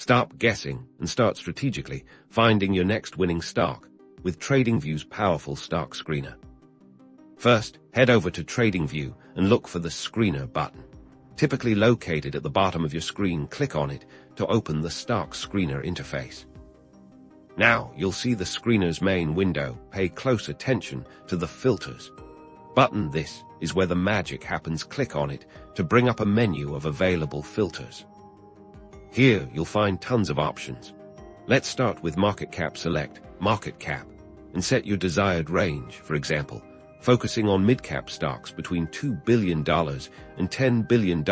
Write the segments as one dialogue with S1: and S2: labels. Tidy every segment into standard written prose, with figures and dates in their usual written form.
S1: Stop guessing and start strategically finding your next winning stock with TradingView's powerful stock screener. First, head over to TradingView and look for the Screener button. Typically located at the bottom of your screen, click on it to open the stock screener interface. Now, you'll see the screener's main window. Pay close attention to the Filters button. This is where the magic happens. Click on it to bring up a menu of available filters. Here, you'll find tons of options. Let's start with Market Cap. Select Market Cap and set your desired range, for example, focusing on mid-cap stocks between $2 billion and $10 billion.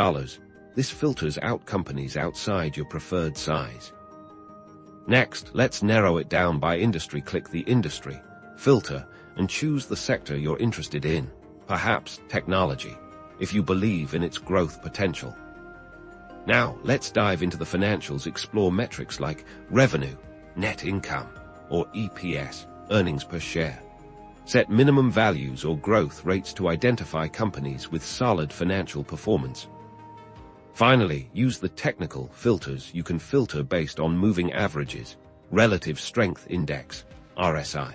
S1: This filters out companies outside your preferred size. Next, let's narrow it down by industry. Click the Industry filter and choose the sector you're interested in, perhaps technology, if you believe in its growth potential. Now, let's dive into the financials. Explore metrics like revenue, net income, or EPS, earnings per share. Set minimum values or growth rates to identify companies with solid financial performance. Finally, use the technical filters. You can filter based on moving averages, relative strength index, RSI,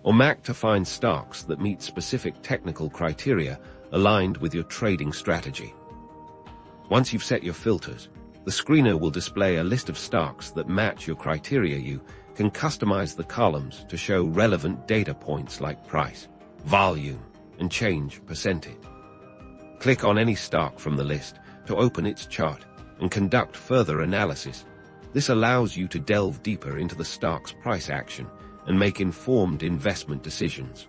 S1: or MAC to find stocks that meet specific technical criteria aligned with your trading strategy. Once you've set your filters, the screener will display a list of stocks that match your criteria. You can customize the columns to show relevant data points like price, volume, and change percentage. Click on any stock from the list to open its chart and conduct further analysis. This allows you to delve deeper into the stock's price action and make informed investment decisions.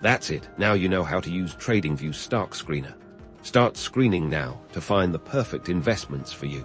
S1: That's it. Now you know how to use TradingView's stock screener. Start screening now to find the perfect investments for you.